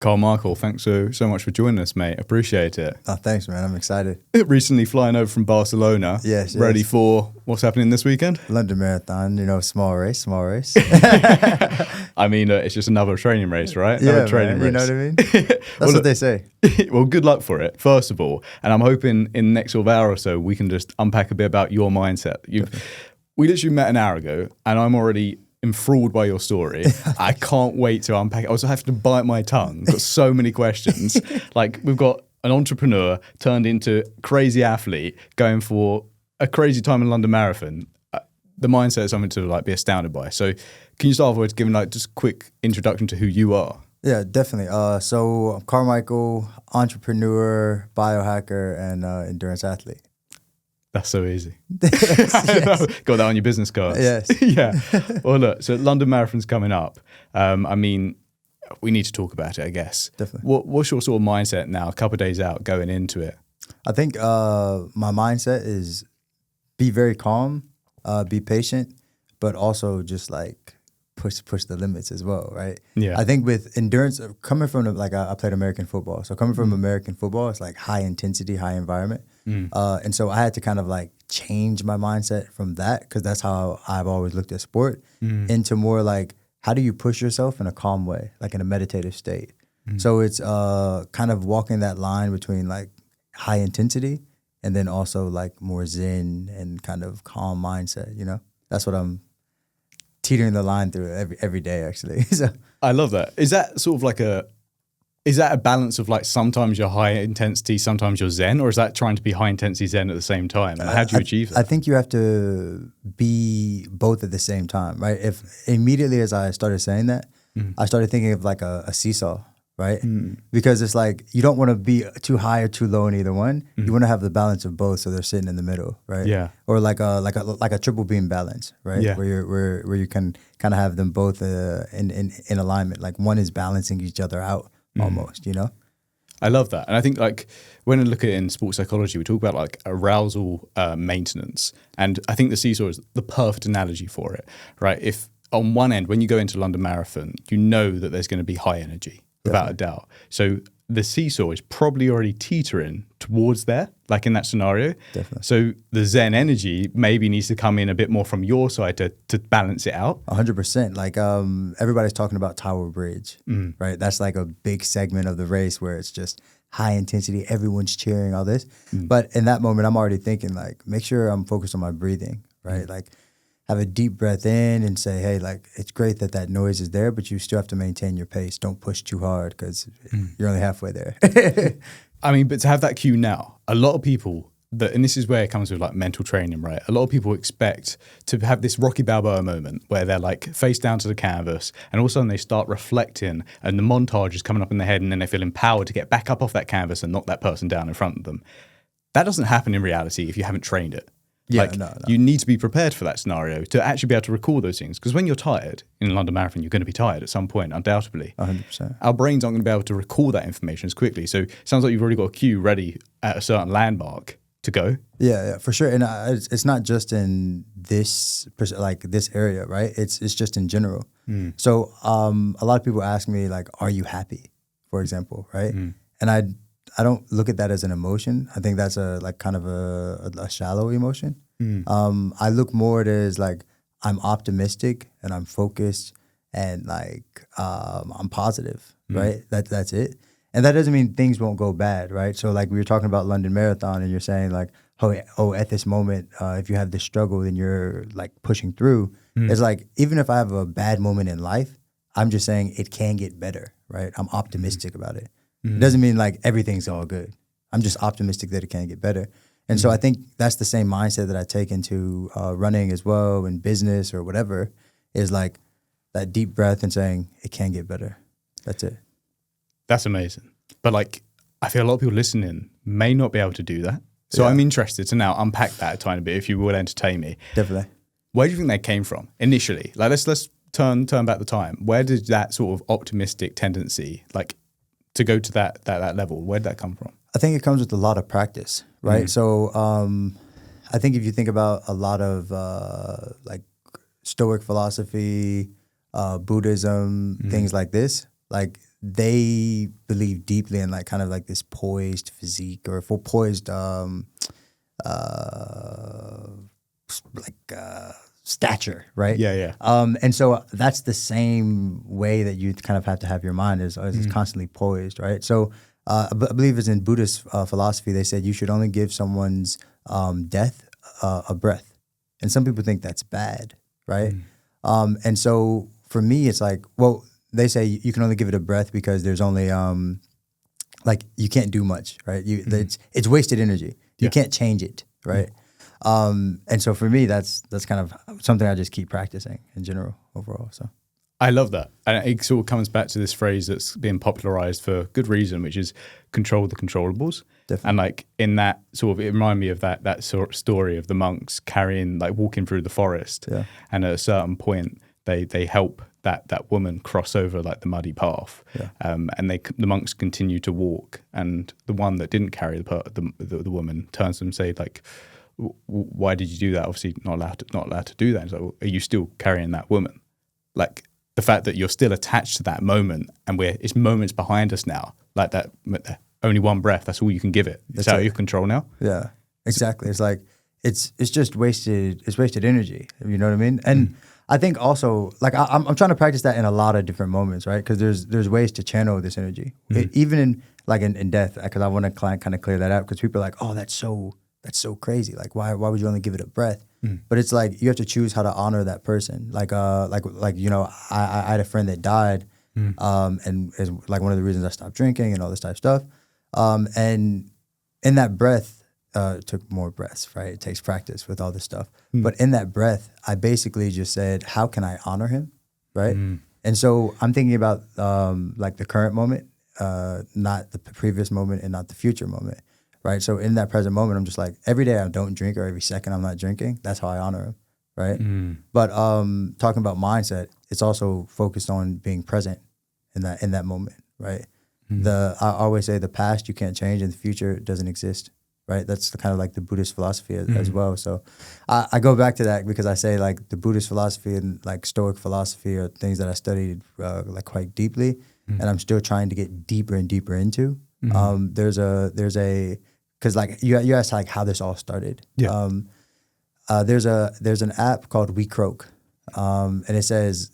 Carl-Michael, thanks so much for joining us, mate. Appreciate it. Oh, thanks, man. I'm excited. Recently flying over from Barcelona. Yes. Ready for what's happening this weekend? London Marathon, small race. I mean, it's just another training race, right? Yeah, Another training man, race. you know what I mean? That's what they say. Well, good luck for it, first of all. And I'm hoping in the next sort of hour or so, we can just unpack a bit about your mindset. We literally met an hour ago, and I'm already enthralled by your story. I can't wait to unpack it. I also have to bite my tongue. Got so many questions. Like, we've got an entrepreneur turned into crazy athlete going for a crazy time in London Marathon. The mindset is something to be astounded by. So can you start off with giving just a quick introduction to who you are? Yeah, definitely. So I'm Carl-Michael, entrepreneur, biohacker, and endurance athlete. That's so easy. Yes. Got that on your business cards. Yes. Yeah. Well, look, so London Marathon's coming up. I mean, we need to talk about it, I guess. Definitely. What's your sort of mindset now, a couple of days out, going into it? I think my mindset is be very calm, be patient, but also just push the limits as well, right? Yeah. I think with endurance, coming from I played American football, so coming from American football, it's like high intensity, high environment, and so I had to kind of change my mindset from that, because that's how I've always looked at sport, into more how do you push yourself in a calm way, like in a meditative state. So it's kind of walking that line between high intensity and then also more zen and kind of calm mindset. That's what I'm teetering the line through every day, actually. So I love that. Is that sort of is that a balance of sometimes you're high intensity, sometimes you're zen, or is that trying to be high intensity zen at the same time? And how do you achieve that? I think you have to be both at the same time, right? If immediately as I started saying that, I started thinking of a seesaw, right? Because it's you don't want to be too high or too low in either one. You want to have the balance of both, so they're sitting in the middle, right? Yeah. Or like a triple beam balance, right? Yeah. Where you can kind of have them both in alignment. One is balancing each other out almost, I love that. And I think when I look at it in sports psychology, we talk about arousal maintenance. And I think the seesaw is the perfect analogy for it, right? If on one end, when you go into London Marathon, you know that there's going to be high energy, without a doubt. So the seesaw is probably already teetering towards there, in that scenario. Definitely. So the Zen energy maybe needs to come in a bit more from your side to balance it out. 100%. Everybody's talking about Tower Bridge, right? That's a big segment of the race where it's just high intensity, everyone's cheering, all this. But in that moment, I'm already thinking make sure I'm focused on my breathing, right? Have a deep breath in and say, hey, it's great that noise is there, but you still have to maintain your pace. Don't push too hard, because you're only halfway there. I mean, but to have that cue now, a lot of people, and this is where it comes with mental training, right? A lot of people expect to have this Rocky Balboa moment where they're face down to the canvas, and all of a sudden they start reflecting, and the montage is coming up in their head, and then they feel empowered to get back up off that canvas and knock that person down in front of them. That doesn't happen in reality if you haven't trained it. Yeah, no. You need to be prepared for that scenario to actually be able to recall those things. Because when you're tired in London Marathon, you're going to be tired at some point, undoubtedly. 100%. Our brains aren't going to be able to recall that information as quickly. So it sounds like you've already got a cue ready at a certain landmark to go. Yeah, for sure. And it's not just in this this area, right? It's just in general. So a lot of people ask me are you happy, for example, right? And I don't look at that as an emotion. I think that's a kind of a shallow emotion. I look more at it as I'm optimistic and I'm focused and I'm positive, right? That's it. And that doesn't mean things won't go bad, right? So we were talking about London Marathon, and you're saying oh, at this moment, if you have this struggle, then you're pushing through. It's even if I have a bad moment in life, I'm just saying it can get better, right? I'm optimistic about it. It doesn't mean everything's all good. I'm just optimistic that it can get better. And so I think that's the same mindset that I take into running as well, in business or whatever, is that deep breath and saying it can get better. That's it. That's amazing. But I feel a lot of people listening may not be able to do that. So I'm interested to now unpack that a tiny bit, if you will entertain me. Definitely. Where do you think they came from initially? Let's turn back the time. Where did that sort of optimistic tendency, to go to that level, where did that come from? I think it comes with a lot of practice, right? So I think if you think about a lot of Stoic philosophy, Buddhism, things like this, they believe deeply in like kind of like this poised physique or for poised stature, right? Yeah. And so that's the same way that you kind of have to have your mind is it's constantly poised, right? So I believe it's in Buddhist philosophy. They said you should only give someone's death a breath, and some people think that's bad, right? And so for me, it's like, well, they say you can only give it a breath because there's only like you can't do much, right? It's wasted energy. You can't change it, right? And so for me, that's kind of something I just keep practicing in general overall. So I love that. And it sort of comes back to this phrase that's been popularized for good reason, which is control the controllables. Definitely. And like in that sort of, it reminded me of that sort of story of the monks walking through the forest. Yeah. And at a certain point, they help that woman cross over like the muddy path. Yeah. And the monks continue to walk. And the one that didn't carry the woman turns to them and say like, why did you do that? Obviously not allowed to do that. And so, are you still carrying that woman? Like the fact that you're still attached to that moment and it's moments behind us now, like that, only one breath, that's all you can give it. It's out of your control now. Yeah, exactly. It's like, it's just wasted energy. You know what I mean? And I think also like, I'm trying to practice that in a lot of different moments, right? Cause there's ways to channel this energy, even in death, cause I want to kind of clear that out. Cause people are like, oh, that's so crazy. Like, why would you only give it a breath? But it's like you have to choose how to honor that person. Like you know, I had a friend that died, and is like one of the reasons I stopped drinking and all this type of stuff. And in that breath, it took more breaths, right? It takes practice with all this stuff. But in that breath, I basically just said, how can I honor him, right? And so I'm thinking about like the current moment, not the previous moment, and not the future moment. Right. So in that present moment, I'm just like, every day I don't drink or every second I'm not drinking. That's how I honor him. Right. But talking about mindset, it's also focused on being present in that moment. Right. I always say the past you can't change and the future doesn't exist. Right. That's kind of like the Buddhist philosophy as well. So I go back to that because I say like the Buddhist philosophy and like Stoic philosophy are things that I studied like quite deeply and I'm still trying to get deeper and deeper into. There's a because like you asked like how this all started. Yeah. There's an app called We Croak, and it says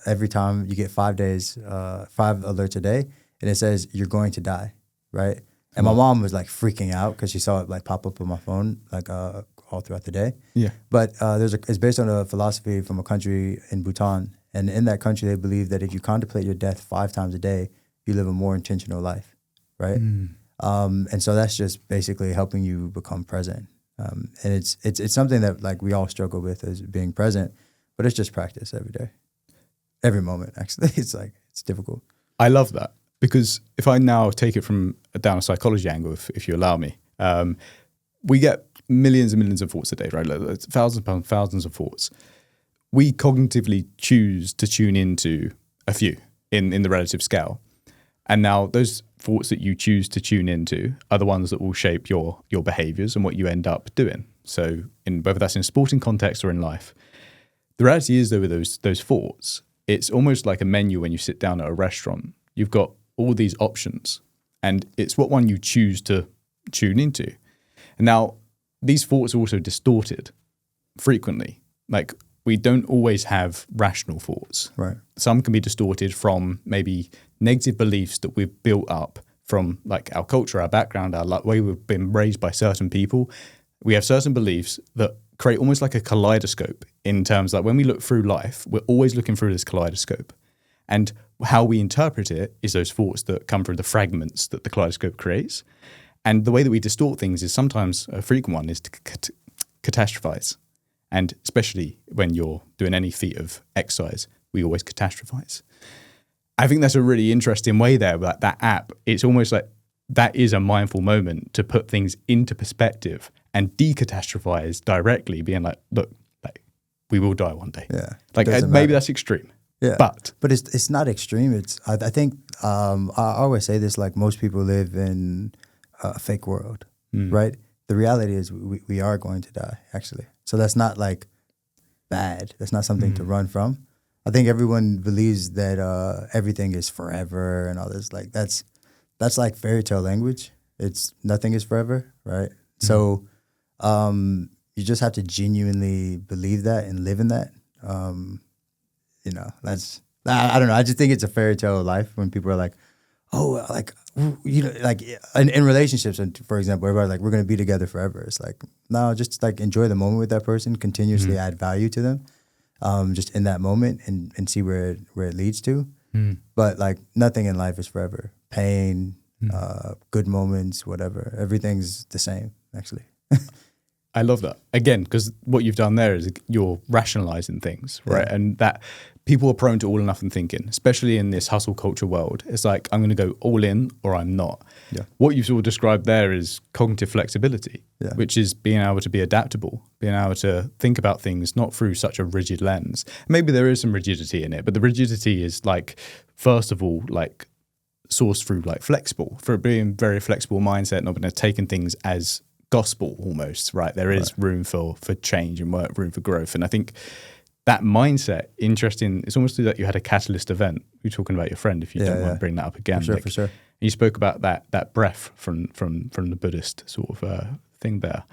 every time you get 5 days, 5 alerts a day, and it says you're going to die, right? And my mom was like freaking out because she saw it like pop up on my phone like all throughout the day. Yeah. But it's based on a philosophy from a country in Bhutan, and in that country they believe that if you contemplate your death 5 times a day, you live a more intentional life, right? And so that's just basically helping you become present. And it's something that like we all struggle with is being present, but it's just practice every day, every moment. Actually, it's difficult. I love that because if I now take it from down a psychology angle, if you allow me, we get millions and millions of thoughts a day, right? Like thousands of thoughts. We cognitively choose to tune into a few in the relative scale. And now those thoughts that you choose to tune into are the ones that will shape your behaviors and what you end up doing. So in whether that's in a sporting context or in life, the reality is though with those thoughts, it's almost like a menu when you sit down at a restaurant. You've got all these options and it's what one you choose to tune into. And now these thoughts are also distorted frequently. Like we don't always have rational thoughts. Right. Some can be distorted from maybe negative beliefs that we've built up from like our culture, our background, our way we've been raised by certain people. We have certain beliefs that create almost like a kaleidoscope in terms like when we look through life, we're always looking through this kaleidoscope. And how we interpret it is those thoughts that come through the fragments that the kaleidoscope creates. And the way that we distort things is sometimes a frequent one is to catastrophize. And especially when you're doing any feat of exercise, we always catastrophize. I think that's a really interesting way there. That app, it's almost like that is a mindful moment to put things into perspective and decatastrophize directly, being like, look, like we will die one day. Yeah. Like maybe that's extreme. Yeah. But it's not extreme. I think I always say this, like most people live in a fake world, right? The reality is we are going to die, actually. So that's not like bad. That's not something to run from. I think everyone believes that everything is forever and all this. Like that's like fairy tale language. It's nothing is forever, right? So you just have to genuinely believe that and live in that. That's I don't know. I just think it's a fairy tale of life when people are like, oh, like like in relationships, and for example, everybody's like, we're gonna be together forever. It's like, no, just like enjoy the moment with that person, continuously add value to them, just in that moment, and see where it leads to. But like nothing in life is forever. Pain, good moments, whatever. Everything's the same, actually. I love that. Again, because what you've done there is you're rationalizing things, right? Yeah. And that people are prone to all or nothing thinking, especially in this hustle culture world. It's like, I'm going to go all in or I'm not. Yeah. What you've sort of described there is cognitive flexibility, which is being able to be adaptable, being able to think about things not through such a rigid lens. Maybe there is some rigidity in it, but the rigidity is like, first of all, like sourced through like flexible, for being very flexible mindset, not being taking things as gospel almost, right? There is room for change and room for growth. And I think that mindset, interesting, it's almost like you had a catalyst event. You're talking about your friend, if you don't mind bringing that up again. For sure. And you spoke about that breath from the Buddhist sort of thing there.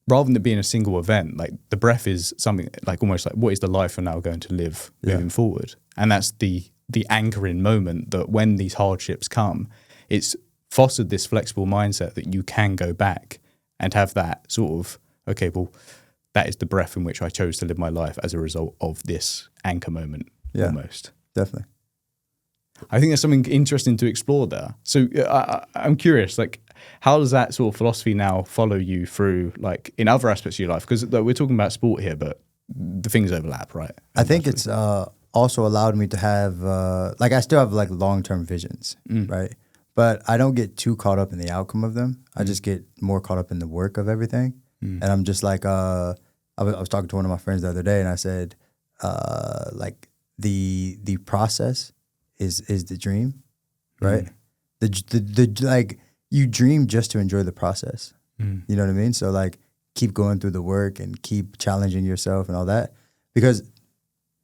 Rather than it being a single event, like the breath is something like almost like, what is the life you're now going to live moving forward? And that's the anchoring moment that when these hardships come, it's fostered this flexible mindset that you can go back and have that sort of, okay, well, that is the breath in which I chose to live my life as a result of this anchor moment, almost. Definitely. I think there's something interesting to explore there. So I'm curious, like, how does that sort of philosophy now follow you through, like, in other aspects of your life? Because we're talking about sport here, but the things overlap, right? I think it's also allowed me to have, like, I still have, like, long-term visions, right? But I don't get too caught up in the outcome of them. I just get more caught up in the work of everything. And I'm just like, I was talking to one of my friends the other day, and I said, like the process is the dream, right? The like you dream just to enjoy the process. You know what I mean? So like keep going through the work and keep challenging yourself and all that, because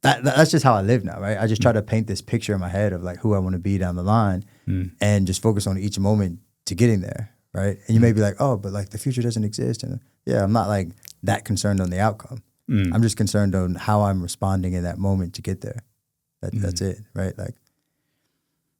that's just how I live now, right? I just try to paint this picture in my head of like who I want to be down the line, and just focus on each moment to getting there, right? And you may be like, oh, but like the future doesn't exist, and yeah, I'm not like that concerned on the outcome. I'm just concerned on how I'm responding in that moment to get there. That's it, right? Like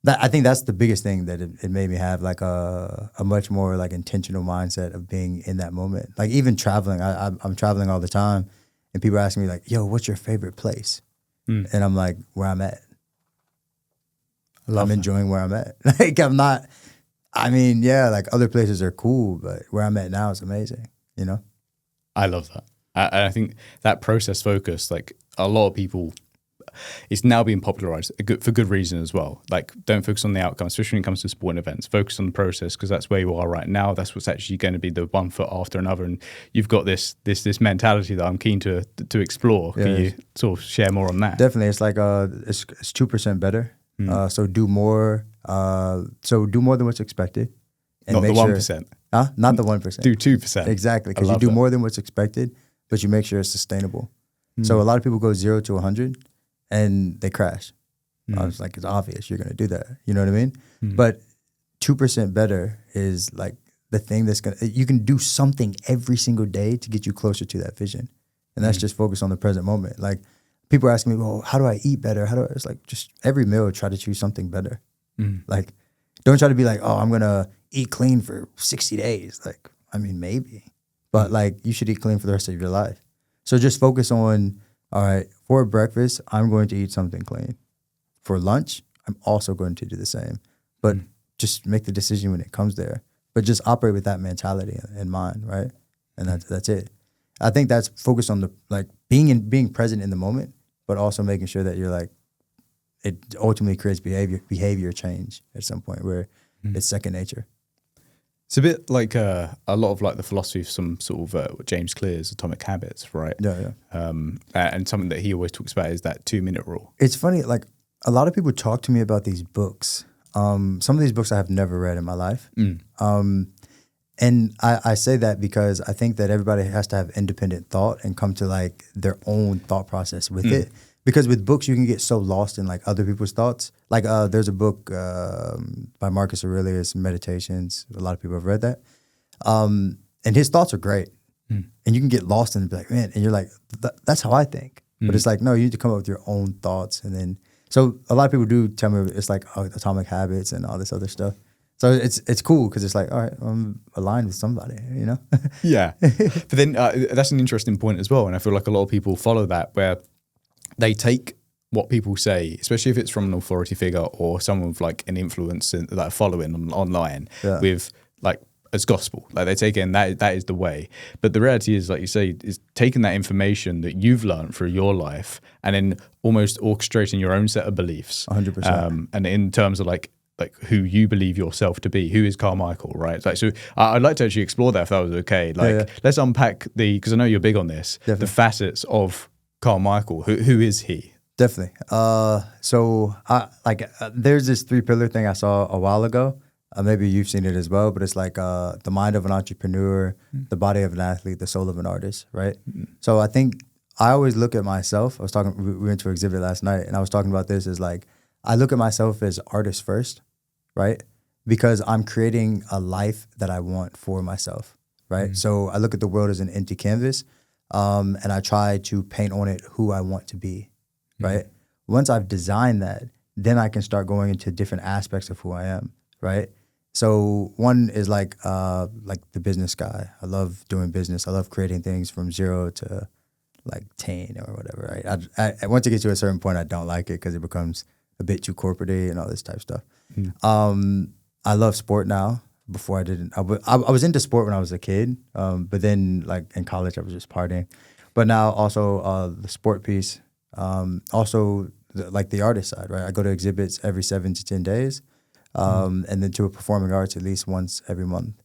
that. I think that's the biggest thing that it made me have like a much more like intentional mindset of being in that moment. Like even traveling, I'm traveling all the time, and people are asking me like, "Yo, what's your favorite place?" And I'm like, "Where I'm at." I'm enjoying where I'm at. Like I'm not. I mean, yeah, like other places are cool, but where I'm at now is amazing. You know. I love that. I think that process focus, like a lot of people, it's now being popularized for good reason as well. Like don't focus on the outcome, especially when it comes to sporting events. Focus on the process, because that's where you are right now. That's what's actually going to be the one foot after another. And you've got this mentality that I'm keen to explore. Can you sort of share more on that? Definitely. It's like it's 2% better. So do more. So do more than what's expected. And not the 1%. Not the 1%. Do 2%. Exactly, because you do more than what's expected, but you make sure it's sustainable. So a lot of people go 0 to 100 and they crash. I was like, it's obvious you're going to do that. You know what I mean? But 2% better is like the thing that's going to, you can do something every single day to get you closer to that vision. And that's just focus on the present moment. Like people are asking me, well, how do I eat better? It's like just every meal, try to choose something better. Like don't try to be like, oh, I'm going to eat clean for 60 days. Like, I mean, maybe, but like you should eat clean for the rest of your life. So just focus on, all right, for breakfast, I'm going to eat something clean. For lunch, I'm also going to do the same, but just make the decision when it comes there, but just operate with that mentality in mind. Right. And that's it. I think that's focused on the, like being present in the moment, but also making sure that you're like, it ultimately creates behavior change at some point where it's second nature. It's a bit like a lot of like the philosophy of some sort of James Clear's Atomic Habits, right? Yeah. And something that he always talks about is that 2-minute rule. It's funny, like a lot of people talk to me about these books. Some of these books I have never read in my life. And I say that because I think that everybody has to have independent thought and come to like their own thought process with it. Because with books, you can get so lost in like other people's thoughts. Like there's a book by Marcus Aurelius, Meditations. A lot of people have read that. And his thoughts are great. And you can get lost and be like, man, and you're like, that's how I think. But it's like, no, you need to come up with your own thoughts. And then, so a lot of people do tell me it's like Atomic Habits and all this other stuff. So it's cool because it's like, all right, I'm aligned with somebody, you know? Yeah. But then that's an interesting point as well. And I feel like a lot of people follow that where they take what people say, especially if it's from an authority figure or someone with like an influence that are following online with like as gospel. Like they take it and that is the way. But the reality is, like you say, is taking that information that you've learned through your life and then almost orchestrating your own set of beliefs. 100%. And in terms of like who you believe yourself to be, who is Carmichael, right? Like, so I'd like to actually explore that if that was okay. Like, let's unpack because I know you're big on this, the facets of Carmichael. Who is he? Definitely. So there's this 3-pillar thing I saw a while ago. Maybe you've seen it as well, but it's like the mind of an entrepreneur, the body of an athlete, the soul of an artist, right? So I think I always look at myself. We went to an exhibit last night, and I was talking about this as like, I look at myself as artist first, right? Because I'm creating a life that I want for myself, right? So I look at the world as an empty canvas, and I try to paint on it who I want to be, right? Once I've designed that, then I can start going into different aspects of who I am, right? So one is like the business guy. I love doing business. I love creating things from 0 to like 10 or whatever, right? I once it gets to a certain point, I don't like it because it becomes a bit too corporate-y and all this type of stuff. I love sport now. Before I didn't. I was into sport when I was a kid, but then like in college I was just partying. But now also the sport piece, also the artist side, right? I go to exhibits every 7 to 10 days. And then to a performing arts at least once every month.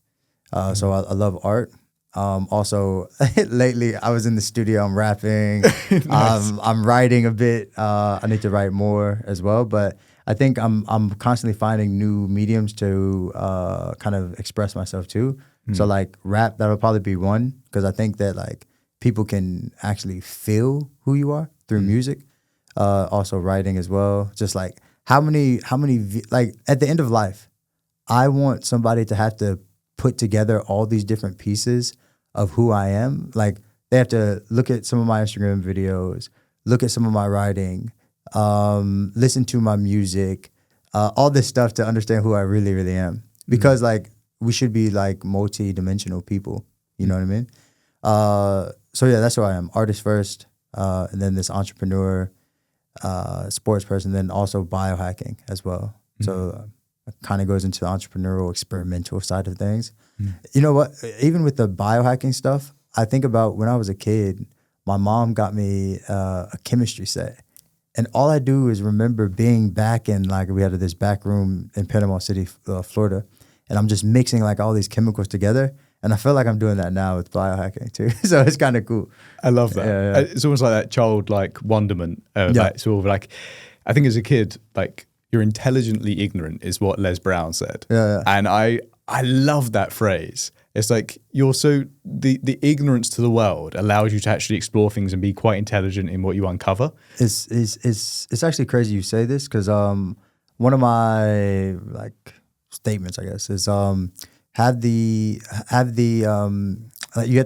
So I love art. Also, lately I was in the studio, I'm rapping, nice. I'm writing a bit. I need to write more as well, but I think I'm constantly finding new mediums to kind of express myself too. So like rap, that'll probably be one, because I think that like people can actually feel who you are through music. Also writing as well, just like how many like at the end of life, I want somebody to have to put together all these different pieces of who I am. Like they have to look at some of my Instagram videos, look at some of my writing, listen to my music, all this stuff to understand who I really, really am. Because like we should be like multi-dimensional people, you know what I mean? So yeah, that's who I am. Artist first, and then this entrepreneur, sports person, then also biohacking as well. So it kind of goes into the entrepreneurial, experimental side of things. You know what? Even with the biohacking stuff, I think about when I was a kid, my mom got me a chemistry set. And all I do is remember being back in, like, we had this back room in Panama City, Florida, and I'm just mixing like all these chemicals together. And I feel like I'm doing that now with biohacking too. So it's kind of cool. I love that. Yeah. It's almost like that childlike wonderment. That sort of like, I think as a kid, like you're intelligently ignorant is what Les Brown said. Yeah. And I love that phrase. It's like you're so, the ignorance to the world allows you to actually explore things and be quite intelligent in what you uncover. It's actually crazy you say this, because one of my like statements, I guess, is you have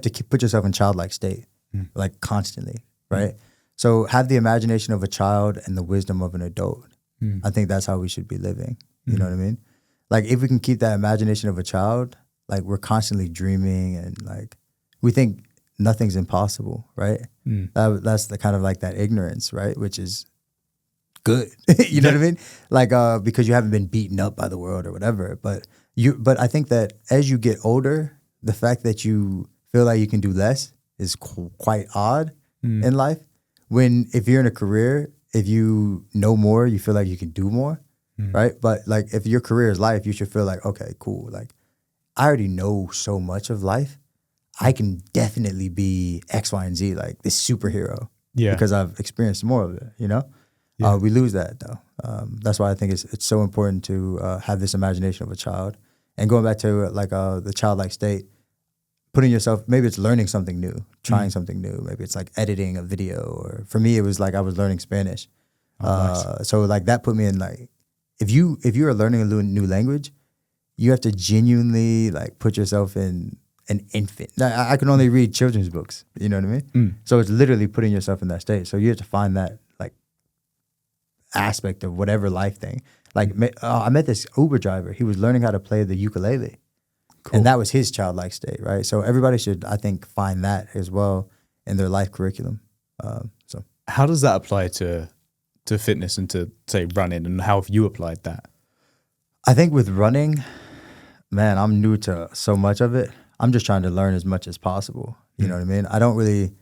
to put yourself in childlike state, like constantly, right? So have the imagination of a child and the wisdom of an adult. I think that's how we should be living. You know what I mean? Like if we can keep that imagination of a child, like we're constantly dreaming and like we think nothing's impossible, right? That's the kind of like that ignorance, right? Which is good. You know what I mean? Like because you haven't been beaten up by the world or whatever. But I think that as you get older, the fact that you feel like you can do less is quite odd in life. If you're in a career, if you know more, you feel like you can do more, right? But like if your career is life, you should feel like, okay, cool. Like I already know so much of life. I can definitely be X, Y, and Z, like this superhero. Yeah. Because I've experienced more of it, you know? Yeah. We lose that though. That's why I think it's so important to have this imagination of a child. And going back to like the childlike state, putting yourself, maybe it's learning something new, trying something new. Maybe it's like editing a video, or for me, it was like I was learning Spanish. Nice. So like that put me in like, if you are learning a new language, you have to genuinely like put yourself in an infant. I can only read children's books, you know what I mean? So it's literally putting yourself in that state. So you have to find that like aspect of whatever life thing. Like I met this Uber driver. He was learning how to play the ukulele. Cool. And that was his childlike state, right? So everybody should, I think, find that as well in their life curriculum. So how does that apply to fitness and to, say, running, and how have you applied that? I think with running, man, I'm new to so much of it. I'm just trying to learn as much as possible. You know what I mean? I don't really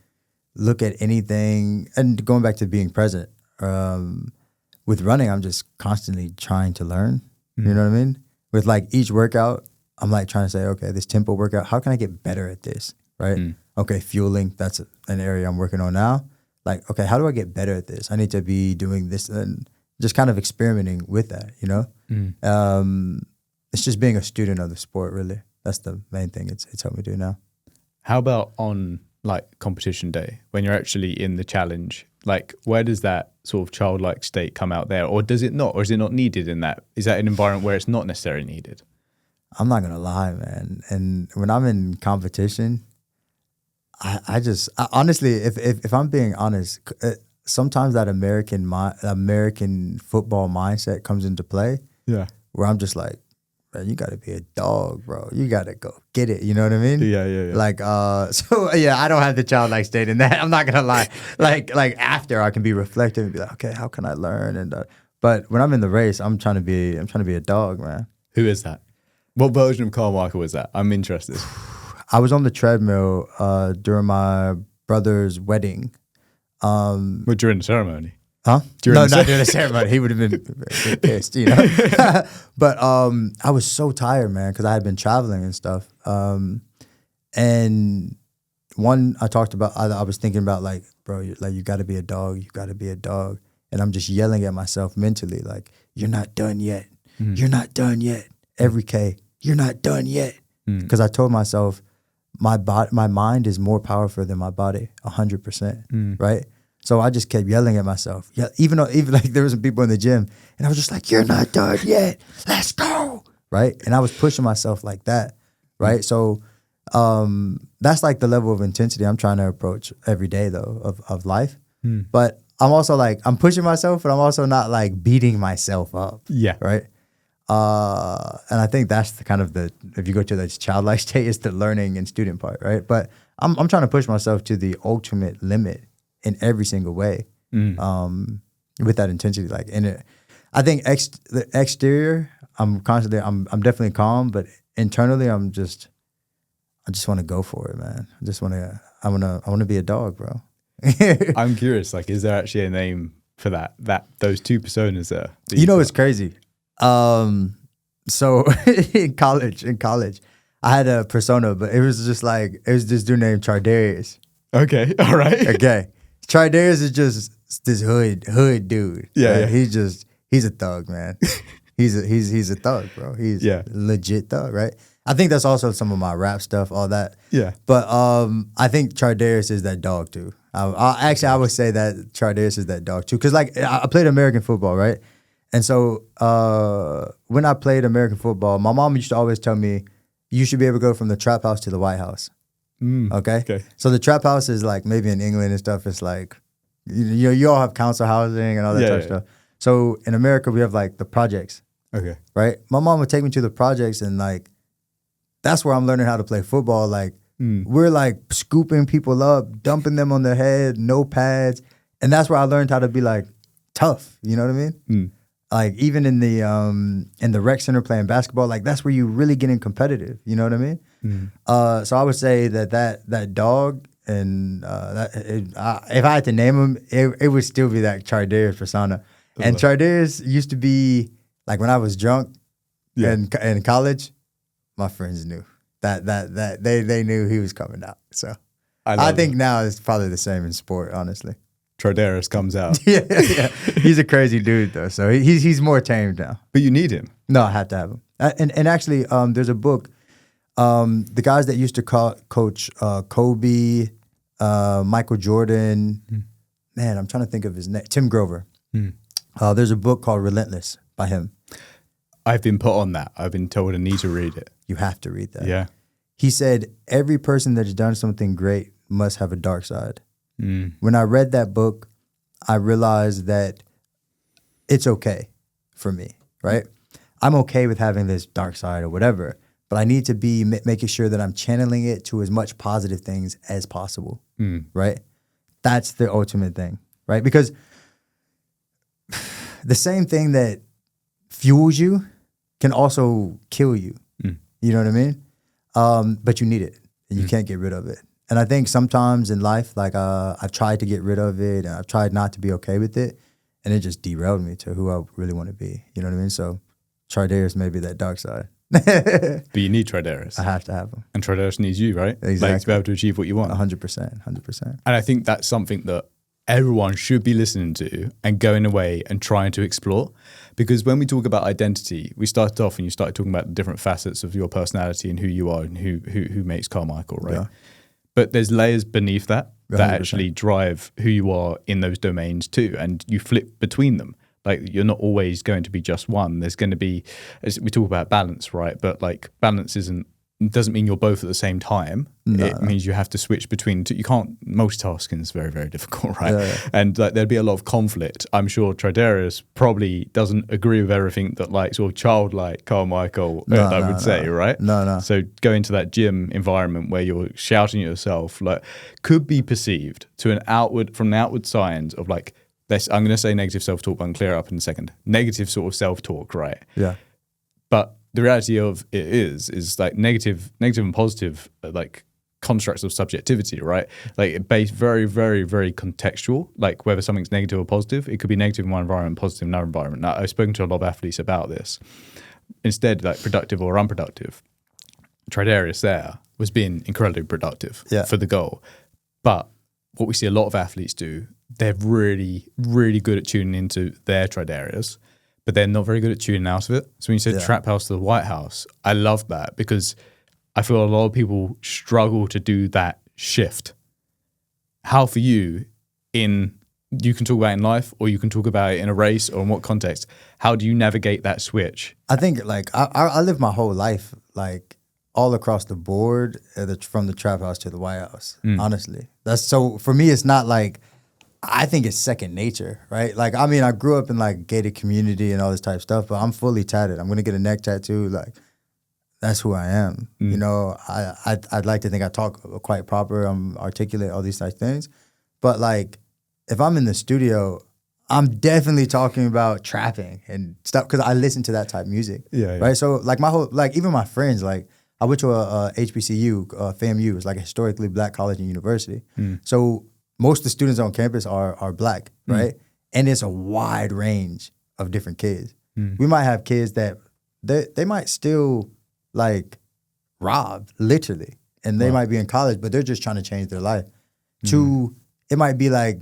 look at anything, and going back to being present, with running, I'm just constantly trying to learn. You know what I mean? With like each workout, I'm like trying to say, okay, this tempo workout, how can I get better at this, right? Okay, fueling, that's an area I'm working on now. Like, okay, how do I get better at this? I need to be doing this, and just kind of experimenting with that, you know? It's just being a student of the sport, really. That's the main thing it's helped me do now. How about on like competition day, when you're actually in the challenge? Like, where does that sort of childlike state come out there? Or does it not? Or is it not needed in that? Is that an environment where it's not necessarily needed? I'm not going to lie, man. And when I'm in competition, I just honestly, if I'm being honest, sometimes that American football mindset comes into play. Yeah. Where I'm just like, man, you got to be a dog, bro. You got to go get it. You know what I mean? Yeah. Like, so yeah, I don't have the childlike state in that. I'm not gonna lie. Like after I can be reflective and be like, okay, how can I learn? And but when I'm in the race, I'm trying to be a dog, man. Who is that? What version of Carmichael was that? I'm interested. I was on the treadmill during my brother's wedding. Well, during the ceremony. Huh? Not during the ceremony. He would have been pissed, you know. But I was so tired, man, because I had been traveling and stuff. And one I talked about, I was thinking about like, bro, you got to be a dog. You got to be a dog. And I'm just yelling at myself mentally, like, you're not done yet. You're not done yet. Every K, you're not done yet. Because I told myself, my mind is more powerful than my body, 100%, right? So I just kept yelling at myself. Yeah, even like there was some people in the gym, and I was just like, "You're not done yet. Let's go!" Right? And I was pushing myself like that, right? So that's like the level of intensity I'm trying to approach every day, though, of life. But I'm also like, I'm pushing myself, but I'm also not like beating myself up. Yeah. Right. And I think that's the kind of if you go to the childlike state, it's the learning and student part, right? But I'm trying to push myself to the ultimate limit in every single way, with that intensity. Like I think the exterior, I'm definitely calm, but internally, I just want to go for it, man. I want to be a dog, bro. I'm curious, like, is there actually a name for that those two personas there? You know, it's crazy. So in college, I had a persona, but it was this dude named Chardarius. Okay, all right. Okay. Chardarius is just this hood dude. Yeah, right? yeah. He's a thug, man. he's a thug, bro. He's a legit thug, right? I think that's also some of my rap stuff, all that. Yeah. But I think Chardarius is that dog too. I would say that Chardarius is that dog too, because like I played American football, right? And so when I played American football, my mom used to always tell me, you should be able to go from the trap house to the White House. Okay. So the trap house is like, maybe in England and stuff, it's like, you all have council housing and all that type of stuff. So in America, we have like the projects. Okay. Right? My mom would take me to the projects, and like, that's where I'm learning how to play football. Like, we're like scooping people up, dumping them on their head, no pads. And that's where I learned how to be like tough. You know what I mean? Like even in the rec center playing basketball, like that's where you really getting competitive. You know what I mean? So I would say that dog, and if I had to name him, it would still be that Chardarius persona. And Chardarius used to be like, when I was drunk in college, my friends knew that they knew he was coming out. So I think now it's probably the same in sport, honestly. Chardarius comes out. Yeah. He's a crazy dude though, so he's more tamed now. But you need him. No, I have to have him. And actually, there's a book. The guys that used to coach Kobe, Michael Jordan, man, I'm trying to think of his name, Tim Grover. There's a book called Relentless by him. I've been put on that. I've been told I need to read it. You have to read that. Yeah. He said, every person that's done something great must have a dark side. When I read that book, I realized that it's okay for me, right? I'm okay with having this dark side or whatever, but I need to be making sure that I'm channeling it to as much positive things as possible, right? That's the ultimate thing, right? Because the same thing that fuels you can also kill you. You know what I mean? But you need it, and you can't get rid of it. And I think sometimes in life, like I've tried to get rid of it, and I've tried not to be okay with it, and it just derailed me to who I really want to be. You know what I mean? So Tridarius may be that dark side. But you need Tridarius. I have to have him. And Tridarius needs you, right? Exactly. Like, to be able to achieve what you want. 100%. And I think that's something that everyone should be listening to and going away and trying to explore. Because when we talk about identity, we started off and you started talking about the different facets of your personality and who you are and who makes Carmichael, right? Yeah. But there's layers beneath that 100%. actually drive who you are in those domains too. And you flip between them. Like, you're not always going to be just one. There's going to be, as we talk about balance, right? But like, balance doesn't mean you're both at the same time. No. It means you have to switch between two. You can't, multitasking is very, very difficult, right? Yeah. And like, there'd be a lot of conflict. I'm sure Tridarius probably doesn't agree with everything that like sort of childlike Carmichael would say, right? No. So going to that gym environment where you're shouting at yourself, like, could be perceived to from the outward signs of like, I'm going to say negative self-talk, but I'm clear up in a second. Negative sort of self-talk, right? Yeah. But the reality of it is like negative and positive, like constructs of subjectivity, right? Like, it based very, very, very contextual, like whether something's negative or positive. It could be negative in one environment, positive in another environment. Now, I've spoken to a lot of athletes about this. Instead, like productive or unproductive, Tridarius there was being incredibly productive for the goal. But what we see a lot of athletes do, they're really, really good at tuning into their Tridarius, but they're not very good at tuning out of it. So when you said trap house to the White House, I love that because I feel a lot of people struggle to do that shift. How for you, you can talk about it in life or you can talk about it in a race or in what context, how do you navigate that switch? I think like I live my whole life like all across the board, from the trap house to the White House, honestly. That's so, for me, it's not like, I think it's second nature, right? Like, I mean, I grew up in like gated community and all this type of stuff, but I'm fully tatted. I'm going to get a neck tattoo. Like, that's who I am. You know, I'd like to think I talk quite proper. I'm articulate, all these type of things. But like, if I'm in the studio, I'm definitely talking about trapping and stuff because I listen to that type of music. Yeah. Right. So like even my friends, like I went to a HBCU, FAMU. It's like a historically black college and university. So most of the students on campus are black, right? And it's a wide range of different kids. We might have kids that they might still like rob, literally, and they might be in college, but they're just trying to change their life. It might be like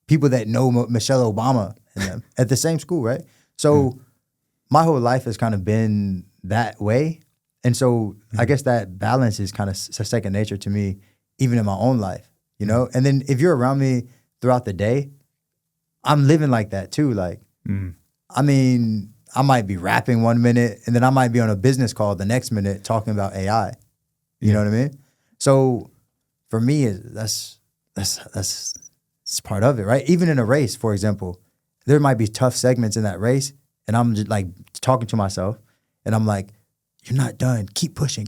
people that know Michelle Obama and them at the same school, right? So my whole life has kind of been that way. And so I guess that balance is kind of second nature to me, even in my own life, you know? And then if you're around me throughout the day, I'm living like that too. Like, I mean, I might be rapping 1 minute and then I might be on a business call the next minute talking about AI. You know what I mean? So for me, that's part of it, right? Even in a race, for example, there might be tough segments in that race and I'm just like talking to myself and I'm like, you're not done. Keep pushing.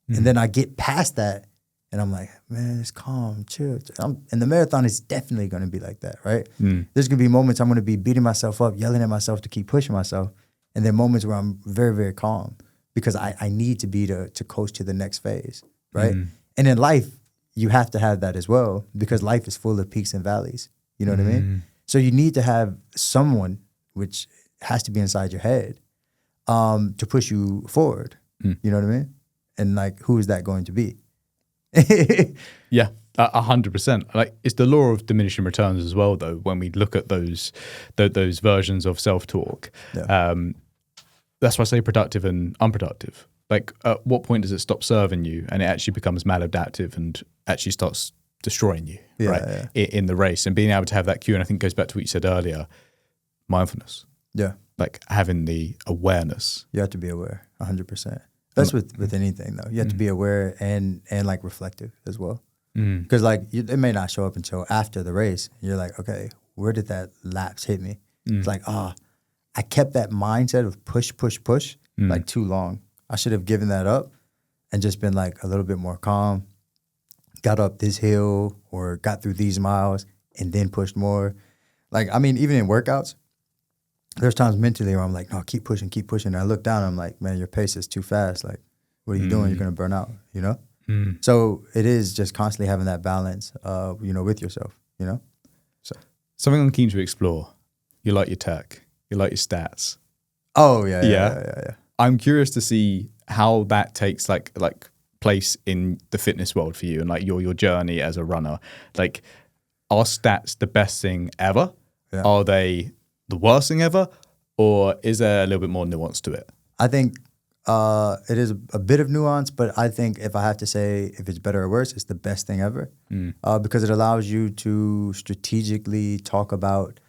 And then I get past that and I'm like, man, it's calm, chill. And the marathon is definitely going to be like that, right? There's going to be moments I'm going to be beating myself up, yelling at myself to keep pushing myself. And then moments where I'm very, very calm because I need to be to coast to the next phase, right? And in life, you have to have that as well because life is full of peaks and valleys. You know what I mean? So you need to have someone, which has to be inside your head, to push you forward. You know what I mean? And like, who is that going to be? Yeah, 100%. Like, it's the law of diminishing returns as well, though, when we look at those versions of self-talk. That's why I say productive and unproductive. Like, at what point does it stop serving you and it actually becomes maladaptive and actually starts destroying you, right? In the race, and being able to have that cue. And I think it goes back to what you said earlier, mindfulness. Yeah. Like having the awareness. You have to be aware, 100%. That's with anything though. You have to be aware and like reflective as well. Because like it may not show up until after the race. You're like, okay, where did that lapse hit me? It's like, I kept that mindset of push, like too long. I should have given that up and just been like a little bit more calm, got up this hill or got through these miles and then pushed more. Like, I mean, even in workouts, there's times mentally where I'm like, no, keep pushing. And I look down and I'm like, man, your pace is too fast. Like, what are you doing? You're going to burn out, you know? So it is just constantly having that balance, with yourself, you know? So something I'm keen to explore. You like your tech. You like your stats. Oh, yeah. I'm curious to see how that takes like place in the fitness world for you and like your journey as a runner. Like, are stats the best thing ever? Yeah. Are they the worst thing ever? Or is there a little bit more nuance to it? I think it is a bit of nuance, but I think if I have to say if it's better or worse, it's the best thing ever because it allows you to strategically talk about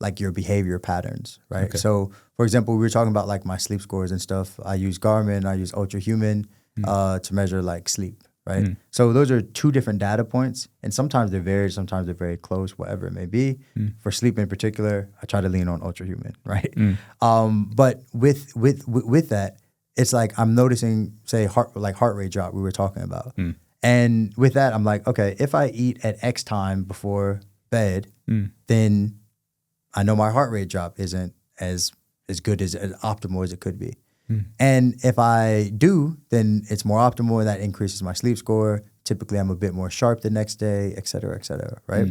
like your behavior patterns, right? Okay. So, for example, we were talking about like my sleep scores and stuff. I use Garmin, I use Ultra Human to measure like sleep, right? So those are two different data points, and sometimes they're varied, sometimes they're very close, whatever it may be. For sleep in particular, I try to lean on Ultra Human, right? But with that, it's like I'm noticing, say, heart rate drop we were talking about, and with that, I'm like, okay, if I eat at X time before bed, then I know my heart rate drop isn't as good as optimal as it could be. And if I do, then it's more optimal and that increases my sleep score. Typically, I'm a bit more sharp the next day, et cetera, right?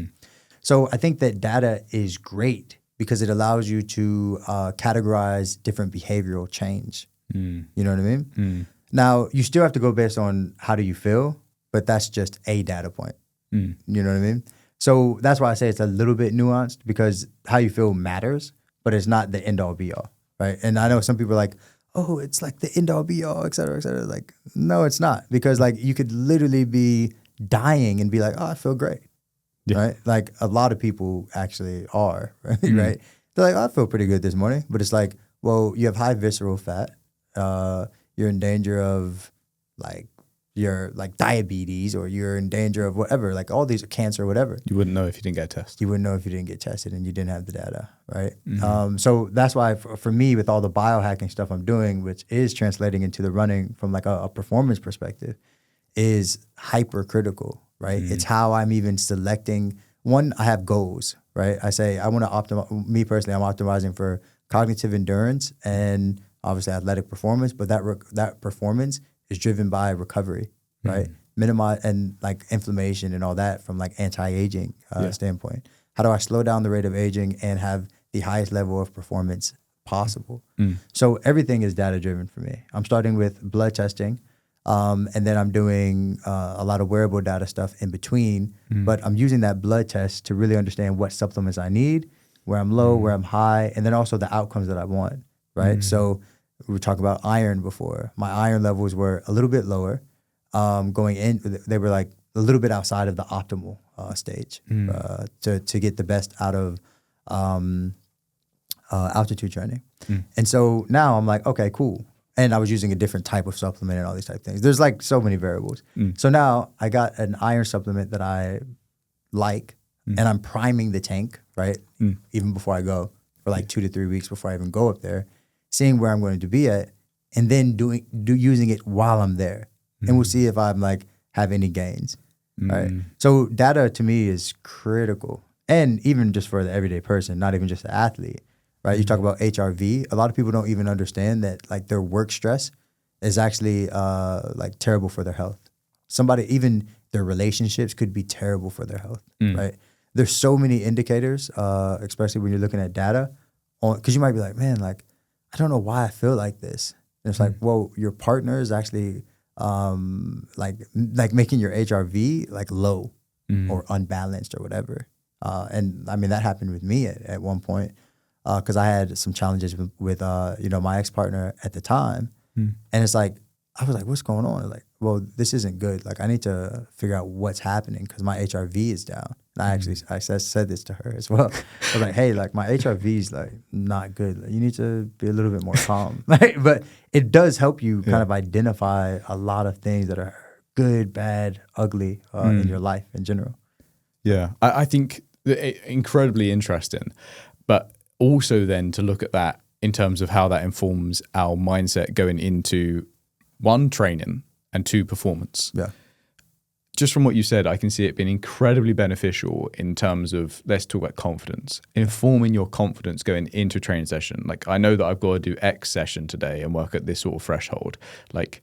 So I think that data is great because it allows you to categorize different behavioral change. You know what I mean? Now, you still have to go based on how do you feel, but that's just a data point. You know what I mean? So that's why I say it's a little bit nuanced because how you feel matters, but it's not the end all be all, right? And I know some people are like, oh, it's like the end all be all, et cetera, et cetera. Like, no, it's not because like you could literally be dying and be like, oh, I feel great, right? Like a lot of people actually are, right? Right? They're like, oh, I feel pretty good this morning, but it's like, well, you have high visceral fat. You're in danger of like your like diabetes or you're in danger of whatever, like all these cancer or whatever. You wouldn't know if you didn't get tested. You wouldn't know if you didn't get tested and you didn't have the data, right? So that's why for me, with all the biohacking stuff I'm doing, which is translating into the running from like a performance perspective, is hypercritical, right? It's how I'm even selecting. One, I have goals, right? I say I want to optimize. Me personally, I'm optimizing for cognitive endurance and obviously athletic performance, but that performance is driven by recovery, right? Minimize and like inflammation and all that from like anti-aging standpoint. How do I slow down the rate of aging and have the highest level of performance possible? So everything is data driven for me. I'm starting with blood testing, and then I'm doing a lot of wearable data stuff in between. But I'm using that blood test to really understand what supplements I need, where I'm low, where I'm high, and then also the outcomes that I want, right? So we were talking about iron before. My iron levels were a little bit lower. Going in, they were like a little bit outside of the optimal stage to get the best out of altitude training. And so now I'm like, okay, cool. And I was using a different type of supplement and all these type of things. There's like so many variables. So now I got an iron supplement that I like, and I'm priming the tank, right? Even before I go for like 2 to 3 weeks before I even go up there, seeing where I'm going to be at, and then using it while I'm there. And we'll see if I'm like have any gains, right? So data to me is critical. And even just for the everyday person, not even just the athlete, right? You talk about HRV. A lot of people don't even understand that like their work stress is actually like terrible for their health. Even their relationships could be terrible for their health, right? There's so many indicators, especially when you're looking at data, because you might be like, man, like, I don't know why I feel like this. And it's like, well, your partner is actually like making your HRV like low or unbalanced or whatever. And I mean, that happened with me at one point because I had some challenges with my ex-partner at the time. And it's like, I was like, what's going on? Like, well, this isn't good. Like, I need to figure out what's happening because my HRV is down. And I said this to her as well. I was like, hey, like my HRV is like not good. Like, you need to be a little bit more calm. Like, but it does help you kind of identify a lot of things that are good, bad, ugly in your life in general. Yeah, I think incredibly interesting, but also then to look at that in terms of how that informs our mindset going into one, training, and two, performance. Yeah. Just from what you said, I can see it being incredibly beneficial in terms of, let's talk about confidence, informing your confidence going into a training session. Like, I know that I've got to do X session today and work at this sort of threshold. Like,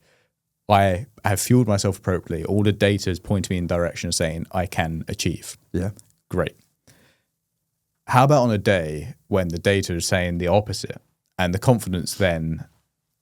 I have fueled myself appropriately. All the data is pointing me in the direction of saying I can achieve. Yeah. Great. How about on a day when the data is saying the opposite, and the confidence then,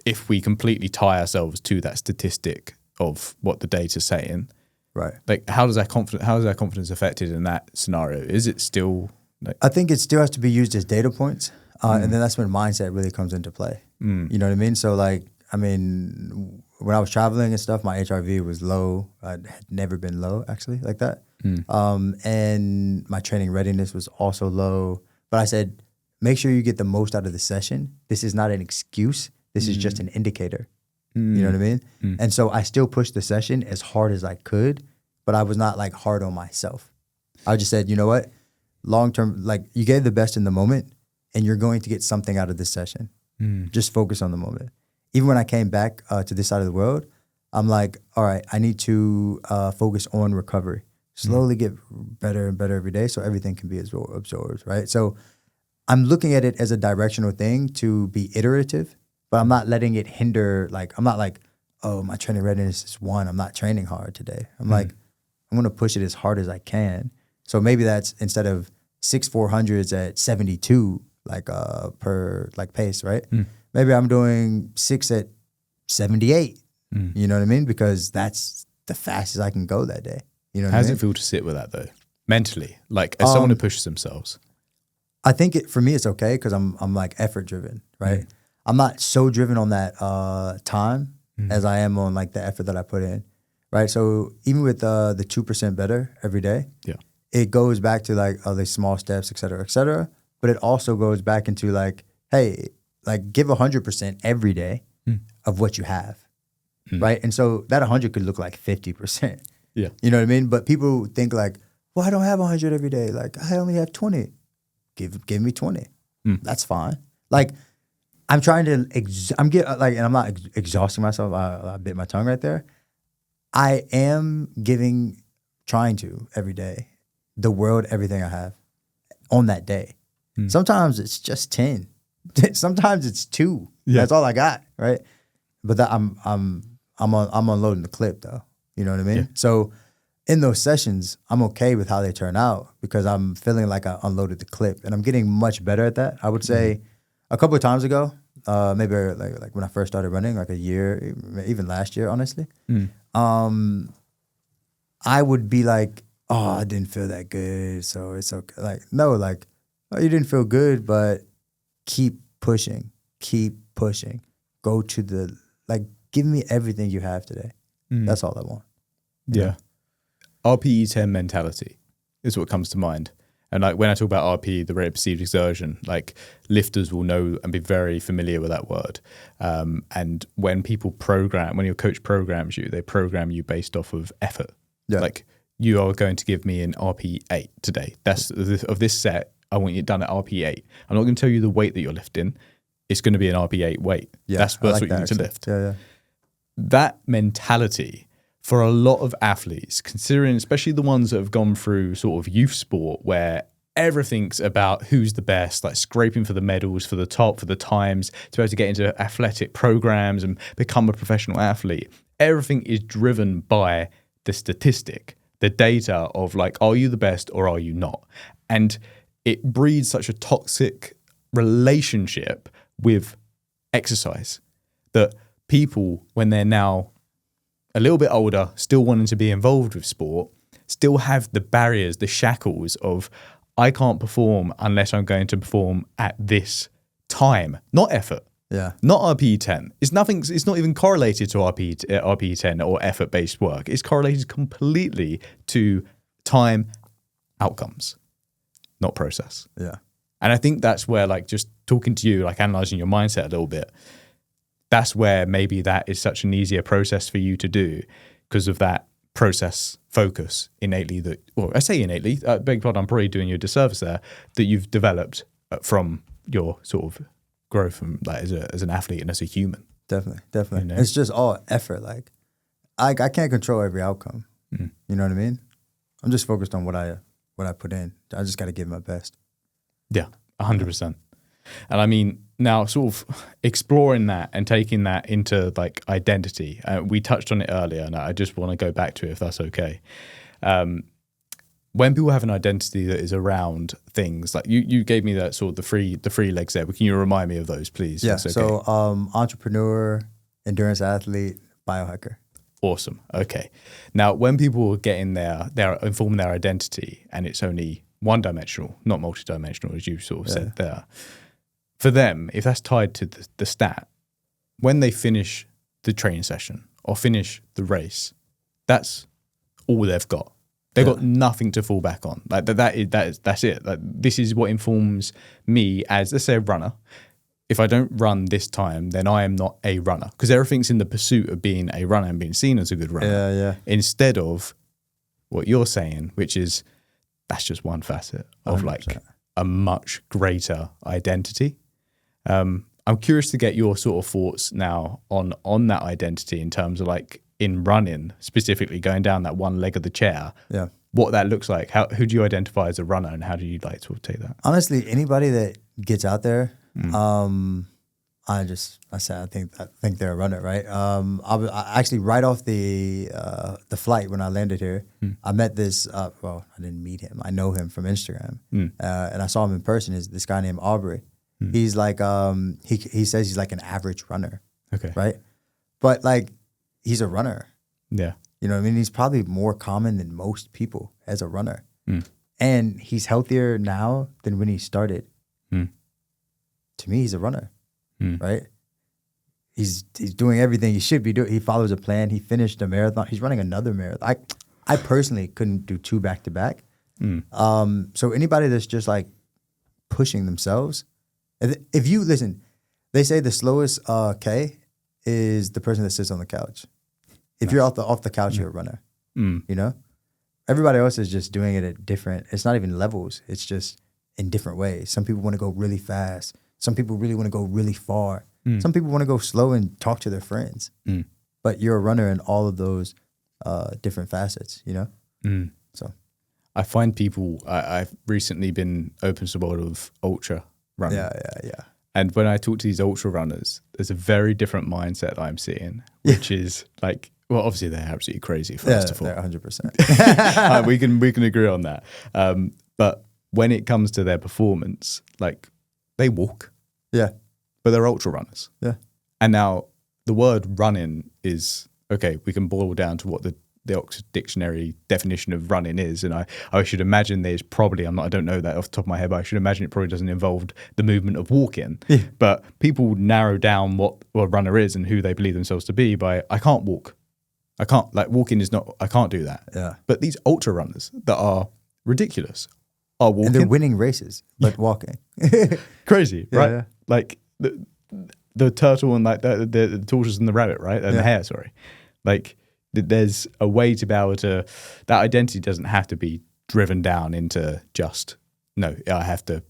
if we completely tie ourselves to that statistic of what the data is saying, right? Like, how is our confidence affected in that scenario? Is it still like, I think it still has to be used as data points, and then that's when mindset really comes into play. You know what I mean? So, like, I mean, when I was traveling and stuff, my HRV was low. I had never been low, actually, like that. And my training readiness was also low. But I said, make sure you get the most out of the session. This is not an excuse. This is just an indicator. You know what I mean? And so I still pushed the session as hard as I could, but I was not like hard on myself. I just said, you know what? Long term, like, you gave the best in the moment and you're going to get something out of this session. Just focus on the moment. Even when I came back to this side of the world, I'm like, all right, I need to focus on recovery. Slowly get better and better every day so everything can be absorbed, right? So I'm looking at it as a directional thing to be iterative, but I'm not letting it hinder, like, I'm not like, oh, my training readiness is 1. I'm not training hard today. I'm like, I'm going to push it as hard as I can. So maybe that's instead of 6 400s at 72, like per like pace, right? Maybe I'm doing 6 at 78. You know what I mean? Because that's the fastest I can go that day. You know what how I does mean? it feel to sit with that though? Mentally, like, as someone who pushes themselves? I think for me, it's okay because I'm like effort driven, right? I'm not so driven on that time as I am on like the effort that I put in, right? So even with the 2% better every day, it goes back to like the small steps, et cetera, but it also goes back into like, hey, like, give 100% every day of what you have, right? And so that 100 could look like 50%. Yeah. You know what I mean? But people think like, well, I don't have 100 every day. Like, I only have 20. Give me 20. That's fine. Like, I'm trying to, and I'm not exhausting myself. I bit my tongue right there. I am trying to every day, the world, everything I have on that day. Sometimes it's just 10. Sometimes it's 2. Yeah. That's all I got, right? But that I'm unloading the clip though. You know what I mean? Yeah. So in those sessions, I'm okay with how they turn out because I'm feeling like I unloaded the clip and I'm getting much better at that. I would say a couple of times ago, maybe like when I first started running, like a year, even last year, honestly, I would be like, oh, I didn't feel that good, so it's okay. Like, no, like, oh, you didn't feel good, but keep pushing. Go to give me everything you have today. That's all I want. Yeah. RPE 10 mentality is what comes to mind. And like, when I talk about RPE, the rate of perceived exertion, like, lifters will know and be very familiar with that word. And when your coach programs you, they program you based off of effort. Yeah. Like, you are going to give me an RPE 8 today. That's of this set. I want you done at RPE 8. I'm not going to tell you the weight that you're lifting. It's going to be an RPE 8 weight. Yeah, that's what you need to lift. Yeah. That mentality for a lot of athletes, considering especially the ones that have gone through sort of youth sport where everything's about who's the best, like scraping for the medals, for the top, for the times, to be able to get into athletic programs and become a professional athlete. Everything is driven by the statistic, the data of like, are you the best or are you not? And it breeds such a toxic relationship with exercise that people, when they're now a little bit older, still wanting to be involved with sport, still have the barriers, the shackles of, I can't perform unless I'm going to perform at this time. Not effort, Yeah. Not RPE 10. It's nothing. It's not even correlated to RPE 10 or effort based work. It's correlated completely to time outcomes, not process. Yeah. And I think that's where, like, just talking to you, like analyzing your mindset a little bit, that's where maybe that is such an easier process for you to do because of that process focus innately that, well, I say innately, beg pardon, I'm probably doing you a disservice there, that you've developed from your sort of growth from like as an athlete and as a human. Definitely. You know? It's just all effort. Like I can't control every outcome. You know what I mean? I'm just focused on what I put in. I just got to give my best. Yeah, 100%. And I mean, now sort of exploring that and taking that into like identity. We touched on it earlier, and I just want to go back to it if that's okay. When people have an identity that is around things like you gave me that sort of the three legs there. Can you remind me of those, please? Yeah. Okay. So entrepreneur, endurance athlete, biohacker. Awesome. Okay. Now, when people are getting they're informing their identity, and it's only one-dimensional, not multi-dimensional, as you sort of said there. For them, if that's tied to the stat, when they finish the training session or finish the race, that's all they've got. They've got nothing to fall back on. Like that's it. Like, this is what informs me as, let's say, a runner. If I don't run this time, then I am not a runner, because everything's in the pursuit of being a runner and being seen as a good runner. Yeah. Instead of what you're saying, which is that's just one facet of 100%. Like a much greater identity. I'm curious to get your sort of thoughts now on that identity in terms of like in running, specifically going down that one leg of the chair. Yeah. What that looks like. Who do you identify as a runner, and how do you like to take that? Honestly, anybody that gets out there, I think they're a runner, right? I actually right off the flight when I landed here, I met this. Well, I didn't meet him. I know him from Instagram, and I saw him in person. Is this guy named Aubrey? He's like he says he's like an average runner. Okay, right, but like he's a runner. Yeah, you know what I mean. He's probably more common than most people as a runner, and he's healthier now than when he started. To me, he's a runner, right? He's doing everything he should be doing. He follows a plan. He finished a marathon. He's running another marathon. I personally couldn't do 2 back to back. So anybody that's just like pushing themselves, if you listen, they say the slowest K is the person that sits on the couch. If you're off the couch, you're a runner. You know, everybody else is just doing it at different. It's not even levels. It's just in different ways. Some people want to go really fast. Some people really want to go really far. Some people want to go slow and talk to their friends. But you're a runner in all of those different facets, you know? So I find people, I've recently been open to the world of ultra running. Yeah. And when I talk to these ultra runners, there's a very different mindset I'm seeing, which is like, well, obviously they're absolutely crazy, first of all. They're 100%. We can agree on that. But when it comes to their performance, like they walk. Yeah. But they're ultra runners. Yeah. And now the word running is, okay, we can boil down to what the Oxford Dictionary definition of running is. And I should imagine there's probably, I don't know that off the top of my head, but I should imagine it probably doesn't involve the movement of walking. Yeah. But people narrow down what a runner is and who they believe themselves to be by, I can't walk. I can't, like walking is not, I can't do that. Yeah. But these ultra runners that are ridiculous are walking. And they're winning races, but walking. Crazy, right? Yeah. Like the turtle and like the tortoise and the rabbit, right? And the hare, sorry. Like there's a way to be able to, that identity doesn't have to be driven down into just, no, I have to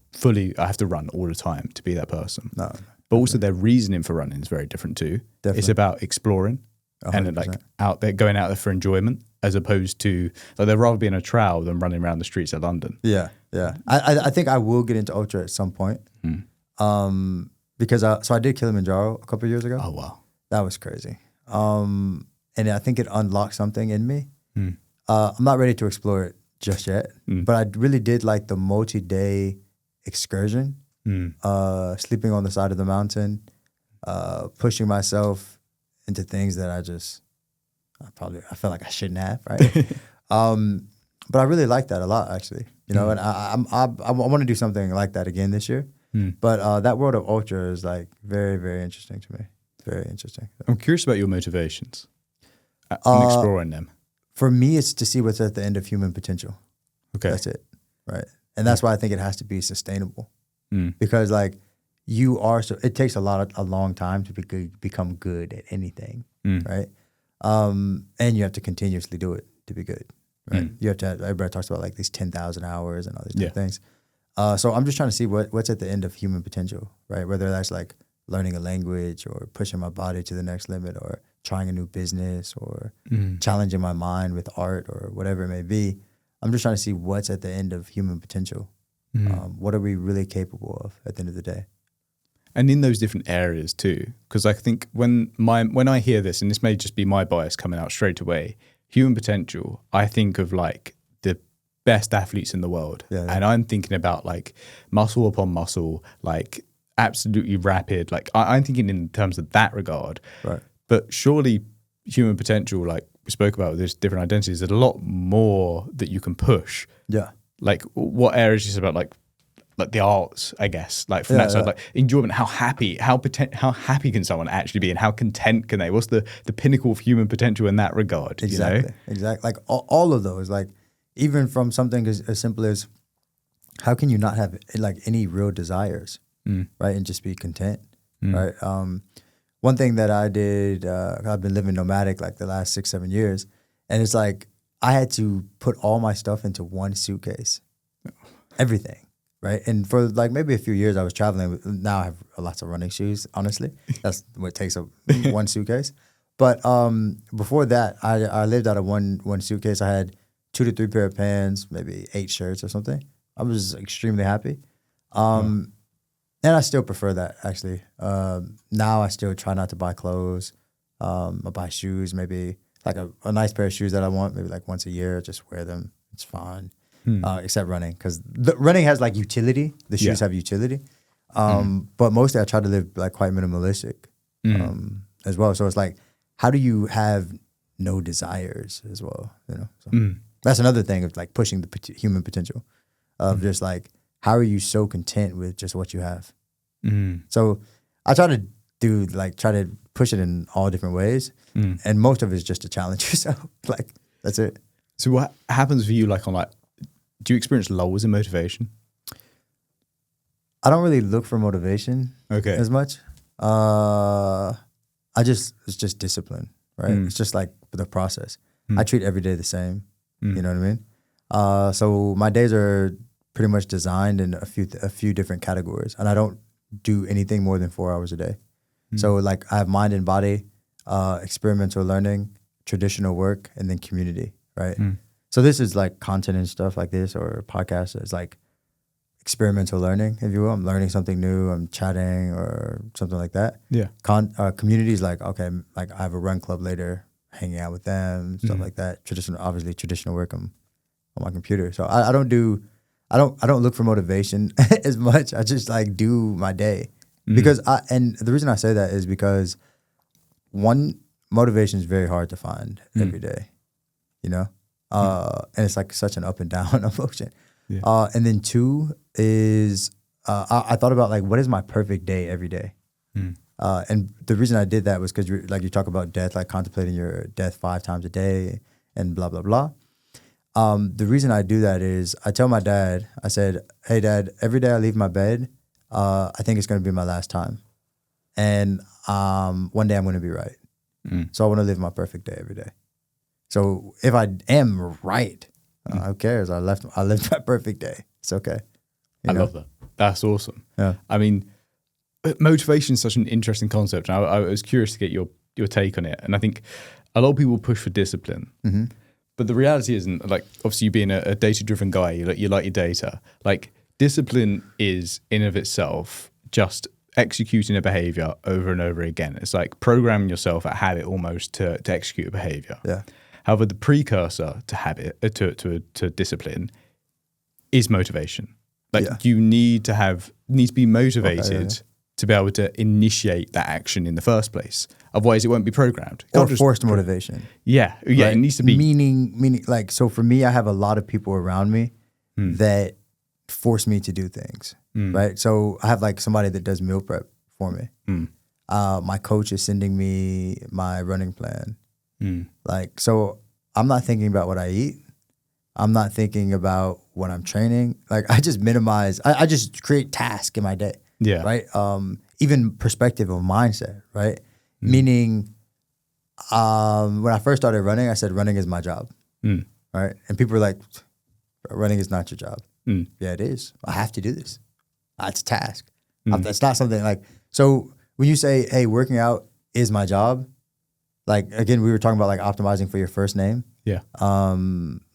run all the time to be that person. No. But also their reasoning for running is very different too. Definitely. It's about exploring 100%. And like going out there for enjoyment, as opposed to, like, they'd rather be in a trail than running around the streets of London. Yeah. I think I will get into ultra at some point. Because I did Kilimanjaro a couple of years ago. Oh, wow. That was crazy. And I think it unlocked something in me. I'm not ready to explore it just yet, but I really did like the multi-day excursion, sleeping on the side of the mountain, pushing myself into things that I felt like I shouldn't have, right? But I really like that a lot, actually. You know, and I want to do something like that again this year. But that world of ultra is like very, very interesting to me. Very interesting. I'm curious about your motivations and exploring them. For me, it's to see what's at the end of human potential. Okay. That's it. Right. And that's why I think it has to be sustainable. Because like it takes a long time to become good at anything. Right. And you have to continuously do it to be good. Right. You have to everybody talks about like these 10,000 hours and all these different things. So I'm just trying to see what's at the end of human potential, right? Whether that's like learning a language or pushing my body to the next limit or trying a new business or challenging my mind with art or whatever it may be. I'm just trying to see what's at the end of human potential. What are we really capable of at the end of the day? And in those different areas too, because I think when I hear this, and this may just be my bias coming out straight away, human potential, I think of like the best athletes in the world. And I'm thinking about like muscle upon muscle, like absolutely rapid. Like I'm thinking in terms of that regard. Right. But surely human potential, like we spoke about with these different identities, there's a lot more that you can push. Yeah. Like what areas you said about like the arts, I guess, like from that side, like enjoyment, how happy can someone actually be and how content can they? What's the pinnacle of human potential in that regard? Exactly. You know? Exactly. Like all of those, like even from something as simple as how can you not have like any real desires, right? And just be content, right? One thing that I did, I've been living nomadic like the last 6-7 years, and it's like I had to put all my stuff into one suitcase, everything. Right. And for like maybe a few years I was traveling. Now I have lots of running shoes, honestly. That's what takes up one suitcase. But before that, I lived out of one suitcase. I had 2 to 3 pair of pants, maybe 8 shirts or something. I was extremely happy. And I still prefer that, actually. Now I still try not to buy clothes. I buy shoes, maybe like a nice pair of shoes that I want, maybe like once a year, just wear them. It's fine. Except running, because running has like utility. The shoes have utility, but mostly I try to live like quite minimalistic as well. So it's like, how do you have no desires as well? You know, so that's another thing of like pushing the human potential of just like, how are you so content with just what you have? So I try to push it in all different ways, and most of it is just to challenge yourself. Like that's it. So what happens for you, like on like? Do you experience lulls in motivation? I don't really look for motivation as much. It's just discipline, right? It's just like the process. I treat every day the same. You know what I mean? So my days are pretty much designed in a few different categories, and I don't do anything more than 4 hours a day. So like I have mind and body, experimental learning, traditional work, and then community, right? So this is like content and stuff like this, or podcasts. It's like experimental learning, if you will. I'm learning something new. I'm chatting or something like that. Yeah. Community is like, okay, like I have a run club later, hanging out with them, stuff like that. Traditional work. I'm on my computer, so I don't look for motivation as much. I just like do my day because and the reason I say that is because one, motivation is very hard to find every day, you know. And it's like such an up and down emotion. Yeah. And then 2 is I thought about like, what is my perfect day every day? And the reason I did that was because you talk about death, like contemplating your death 5 times a day and blah, blah, blah. The reason I do that is I tell my dad, I said, hey, Dad, every day I leave my bed, I think it's going to be my last time. And one day I'm going to be right. So I want to live my perfect day every day. So if I am right, who cares? I lived my perfect day. It's okay. I love that. That's awesome. Yeah. I mean, motivation is such an interesting concept. And I was curious to get your take on it. And I think a lot of people push for discipline. But the reality isn't, like, obviously you being a data-driven guy, you like your data. Like, discipline is in of itself just executing a behavior over and over again. It's like programming yourself at habit almost to execute a behavior. Yeah. However, the precursor to habit, to discipline, is motivation. Like you need to be motivated to be able to initiate that action in the first place. Otherwise, it won't be programmed. Or forced motivation. Yeah, right? It needs to be meaning. Like, so for me, I have a lot of people around me that force me to do things. right? So I have like somebody that does meal prep for me. My coach is sending me my running plan. Like, so I'm not thinking about what I eat. I'm not thinking about when I'm training. Like, I just minimize, I just create tasks in my day. Yeah. Right. Even perspective of mindset, right? Meaning, when I first started running, I said, running is my job. Right. And people were like, running is not your job. Yeah, it is. I have to do this. It's a task. It's not something like, so when you say, hey, working out is my job, like, again, we were talking about like optimizing for your first name. Yeah.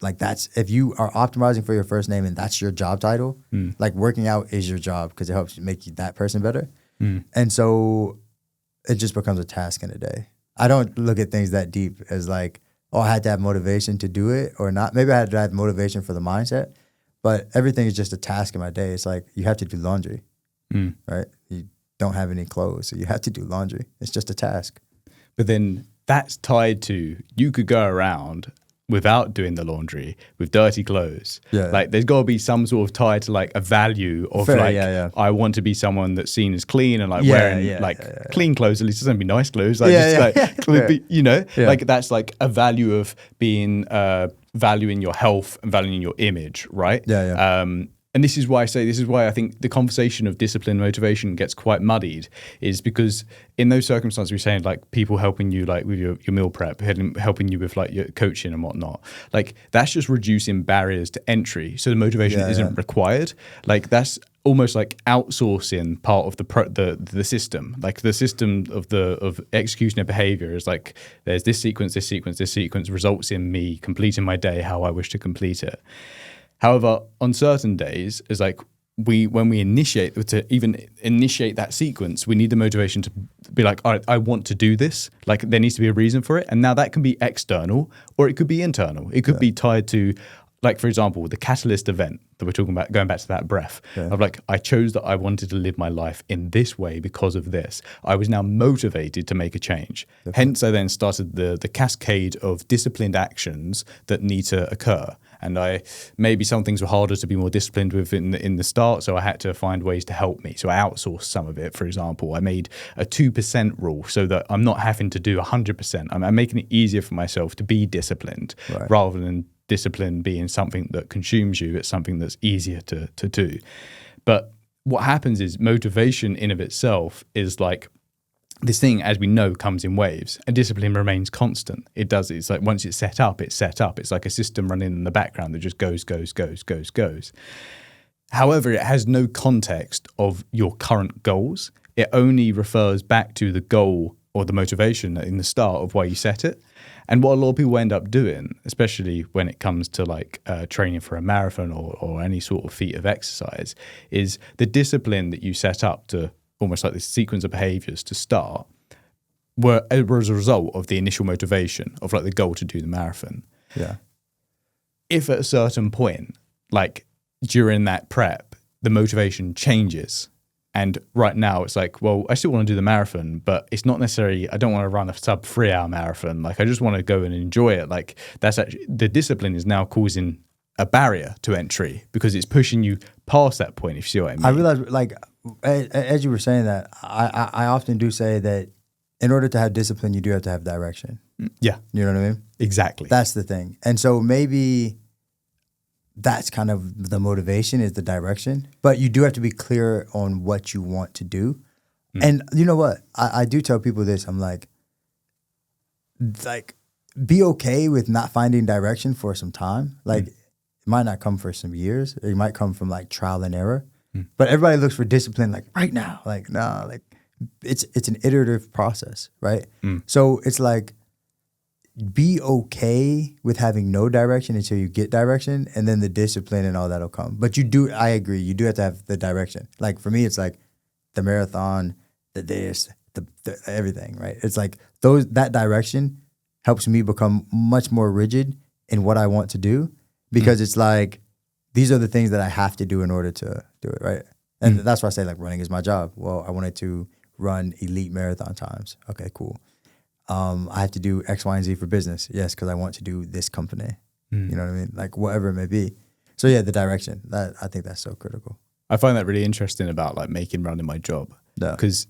Like that's, if you are optimizing for your first name and that's your job title, like working out is your job because it helps make you that person better. And so it just becomes a task in a day. I don't look at things that deep as like, oh, I had to have motivation to do it or not. Maybe I had to have motivation for the mindset, but everything is just a task in my day. It's like you have to do laundry, right? You don't have any clothes, so you have to do laundry. It's just a task. But then that's tied to, you could go around without doing the laundry with dirty clothes. Yeah. Like there's got to be some sort of tie to like a value of I want to be someone that's seen as clean and like wearing clean clothes. At least it doesn't be nice clothes. Like you know, like that's like a value of being valuing your health and valuing your image, right? And this is why I think the conversation of discipline and motivation gets quite muddied, is because in those circumstances we're saying like people helping you like with your meal prep, helping you with like your coaching and whatnot, like that's just reducing barriers to entry. So the motivation isn't required. Like that's almost like outsourcing part of the system. Like the system of execution of behavior is like there's this sequence results in me completing my day how I wish to complete it. However, on certain days, it's like when we initiate that sequence, we need the motivation to be like, all right, I want to do this. Like there needs to be a reason for it. And now that can be external or it could be internal. It could be tied to, like, for example, the catalyst event that we're talking about, going back to that breath of like, I chose that I wanted to live my life in this way because of this. I was now motivated to make a change. Hence, I then started the cascade of disciplined actions that need to occur. And maybe some things were harder to be more disciplined with in the start, so I had to find ways to help me. So I outsourced some of it. For example, I made a 2% rule so that I'm not having to do 100%. I'm making it easier for myself to be disciplined rather than discipline being something that consumes you. It's something that's easier to do. But what happens is motivation in of itself is like, this thing, as we know, comes in waves, and discipline remains constant. It does. It's like once it's set up, it's set up. It's like a system running in the background that just goes. However, it has no context of your current goals. It only refers back to the goal or the motivation in the start of why you set it. And what a lot of people end up doing, especially when it comes to like training for a marathon or any sort of feat of exercise, is the discipline that you set up to almost like this sequence of behaviors to start were as a result of the initial motivation of like the goal to do the marathon. Yeah. If at a certain point, like during that prep, the motivation changes, and right now it's like, well, I still want to do the marathon, but it's not necessarily, I don't want to run a sub 3 hour marathon. Like I just want to go and enjoy it. Like that's actually, the discipline is now causing a barrier to entry because it's pushing you past that point, if you see what I mean. I realize, like, as you were saying that, I often do say that in order to have discipline, you do have to have direction. Yeah. You know what I mean? Exactly. That's the thing. And so maybe that's kind of the motivation, is the direction. But you do have to be clear on what you want to do. And you know what? I do tell people this. I'm like, be okay with not finding direction for some time. Like, it might not come for some years. It might come from like trial and error. But everybody looks for discipline like right now. Like, nah, like it's an iterative process, right? So it's like, be okay with having no direction until you get direction, and then the discipline and all that'll come. But I agree, you do have to have the direction. Like for me, it's like the marathon, the everything, right? It's like that direction helps me become much more rigid in what I want to do, because it's like, these are the things that I have to do in order to do it, right? And that's why I say like running is my job. Well, I wanted to run elite marathon times. Okay, cool. I have to do X, Y, and Z for business. Yes, because I want to do this company. You know what I mean? Like whatever it may be. So yeah, the direction. I think that's so critical. I find that really interesting about like making running my job. Yeah. Because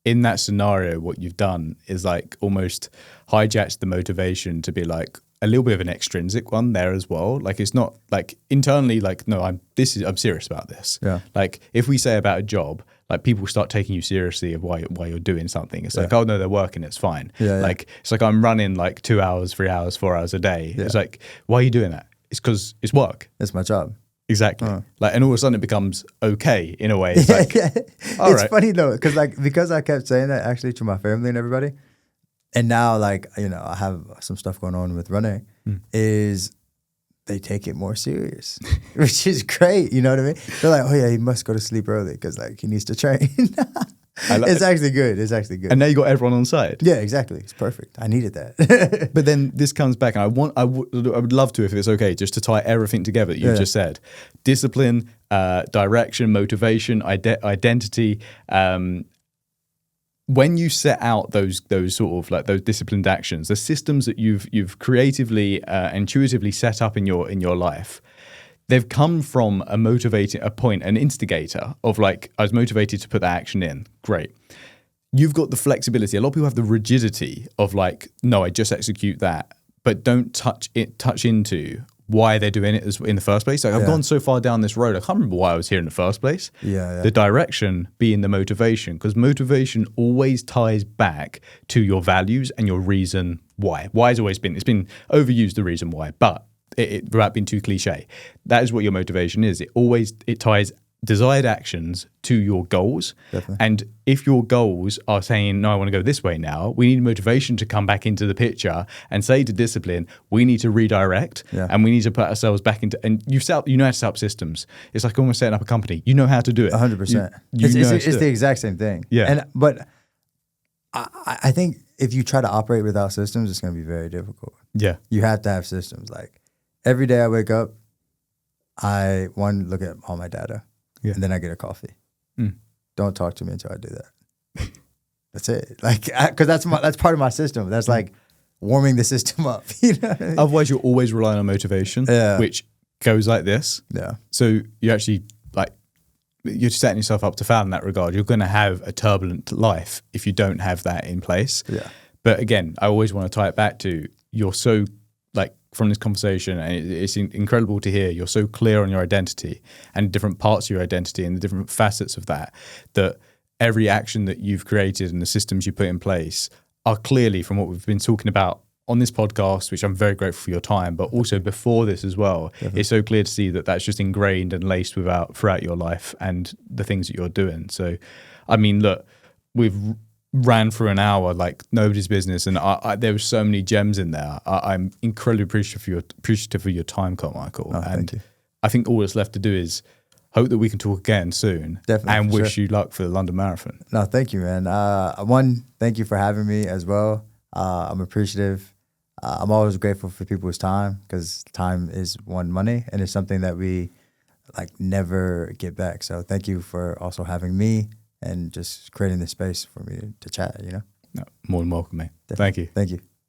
in that scenario, what you've done is like almost hijacked the motivation to be like a little bit of an extrinsic one there as well. Like it's not like internally like, no, I'm serious about this. Yeah. Like if we say about a job, like people start taking you seriously of why you're doing something. It's like, oh no, they're working, it's fine. Yeah, like it's like I'm running like 2 hours, 3 hours, 4 hours a day. Yeah. It's like, why are you doing that? It's because it's work. It's my job. Exactly. Like, and all of a sudden it becomes okay in a way. It's like, all it's right. funny though, because I kept saying that actually to my family and everybody, and now like I have some stuff going on with running, is they take it more serious, which is great. You know what I mean? They're like, oh yeah, he must go to sleep early because like he needs to train. It's actually good. It's actually good. And now you got everyone on side. Yeah, exactly. It's perfect. I needed that. But then this comes back, and I would love to, if it's okay, just to tie everything together that you've just said: discipline, direction, motivation, identity. When you set out those sort of like those disciplined actions, the systems that you've creatively, intuitively set up in your life, they've come from a point, an instigator of like, I was motivated to put that action in. Great. You've got the flexibility. A lot of people have the rigidity of like, no, I just execute that, but don't touch into why they're doing it in the first place. Like I've gone so far down this road, I can't remember why I was here in the first place. Yeah. The direction being the motivation, because motivation always ties back to your values and your reason why. Why has always been, it's been overused, the reason why, but without being too cliche, that is what your motivation is. It ties desired actions to your goals. Definitely. And if your goals are saying, no, I want to go this way now, we need motivation to come back into the picture and say to discipline, we need to redirect and we need to put ourselves back into, and you know how to set up systems. It's like almost setting up a company. You know how to do it. 100%. It's the exact same thing. Yeah. But I think if you try to operate without systems, it's going to be very difficult. Yeah. You have to have systems. Like every day I wake up, I look at all my data. Yeah. And then I get a coffee. Don't talk to me until I do that. That's it. Like, because that's part of my system. That's like warming the system up. You know what I mean? Otherwise, you're always relying on motivation, which goes like this. Yeah. So you actually you're setting yourself up to fail in that regard. You're going to have a turbulent life if you don't have that in place. Yeah. But again, I always want to tie it back to you're so from this conversation, and it's incredible to hear you're so clear on your identity and different parts of your identity and the different facets of that every action that you've created and the systems you put in place are clearly, from what we've been talking about on this podcast, which I'm very grateful for your time, but also before this as well. Definitely. It's so clear to see that that's just ingrained and laced throughout your life and the things that you're doing. So, I mean, look, we've ran through an hour like nobody's business, and there were so many gems in there. I'm incredibly appreciative for your time, Carmichael. Thank you. I think all that's left to do is hope that we can talk again soon. Definitely, and wish you luck for the London Marathon. No, thank you, man. Thank you for having me as well. I'm appreciative. I'm always grateful for people's time, because time is money, and it's something that we never get back. So thank you for also having me and just creating the space for me to chat, No, more than welcome, mate. Definitely. Thank you. Thank you.